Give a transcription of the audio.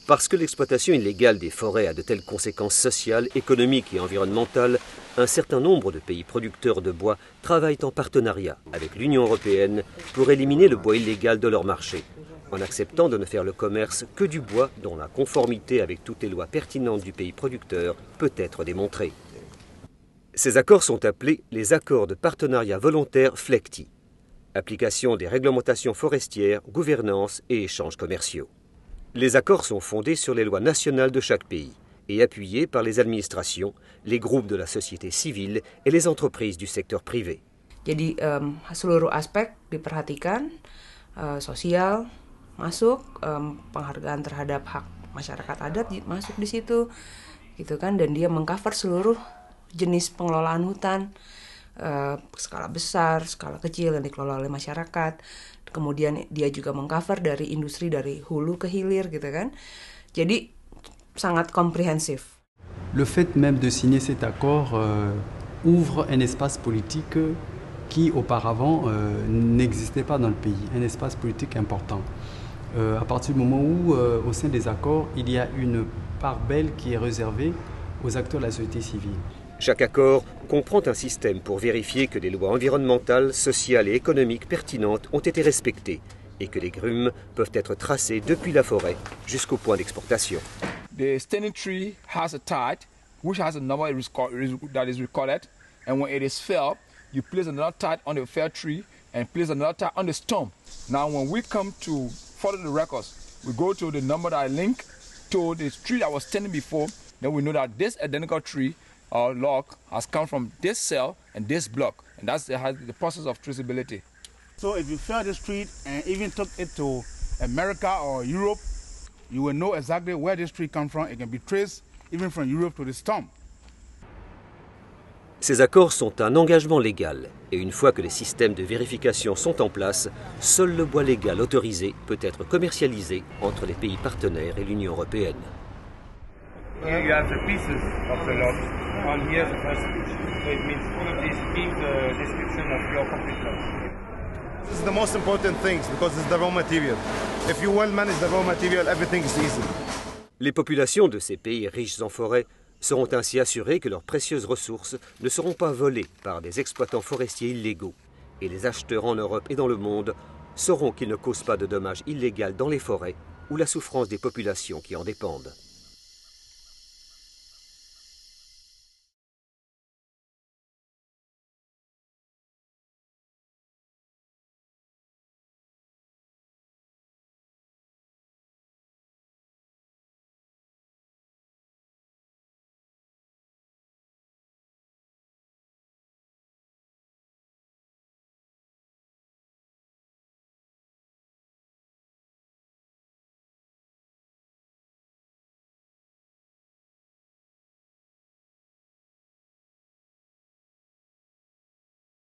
Parce que l'exploitation illégale des forêts a de telles conséquences sociales, économiques et environnementales, un certain nombre de pays producteurs de bois travaillent en partenariat avec l'Union européenne pour éliminer le bois illégal de leur marché, en acceptant de ne faire le commerce que du bois dont la conformité avec toutes les lois pertinentes du pays producteur peut être démontrée. Ces accords sont appelés les accords de partenariat volontaire FLEGT, application des réglementations forestières, gouvernance et échanges commerciaux. Les accords sont fondés sur les lois nationales de chaque pays et appuyés par les administrations, les groupes de la société civile et les entreprises du secteur privé. Jadi seluruh aspek diperhatikan, sosial masuk, penghargaan terhadap hak masyarakat adat masuk di situ, gitu kan, dan dia mengcover seluruh jenis pengelolaan hutan, skala besar, skala kecil yang dikelola oleh masyarakat. Kemudian dia juga mengcover dari industri dari hulu ke hilir gitu kan. Jadi sangat komprehensif. Le fait même de signer cet accord ouvre un espace politique qui auparavant n'existait pas dans le pays, un espace politique important. À partir du moment où au sein des accords, il y a une part belle qui est réservée aux acteurs de la société civile. Chaque accord comprend un système pour vérifier que les lois environnementales, sociales et économiques pertinentes ont été respectées et que les grumes peuvent être tracées depuis la forêt jusqu'au point d'exportation. The standing tree has a tide which has a number that is recorded, and when it is felled, you place another tide on the felled tree and place another tide on the stump. Now when we come to follow the records, we go to the number that link to the tree that was standing before, then we know that this identical tree or log has come from this cell and this block, and that's the process of traceability. So if you fell this tree and even took it to America or Europe, you will know exactly where this tree comes from. It can be traced even from Europe to the stump. Ces accords sont un engagement légal et une fois que les systèmes de vérification sont en place, seul le bois légal autorisé peut être commercialisé entre les pays partenaires et l'Union européenne. Here you have the pieces of the log, and here's the percentage. So it means all of these give the description of your complete log. This is the most important thing because it's the raw material. If you well manage the raw material, everything is easy. Les populations de ces pays riches en forêt seront ainsi assurées que leurs précieuses ressources ne seront pas volées par des exploitants forestiers illégaux. Et les acheteurs en Europe et dans le monde sauront qu'ils ne causent pas de dommages illégaux dans les forêts ou la souffrance des populations qui en dépendent.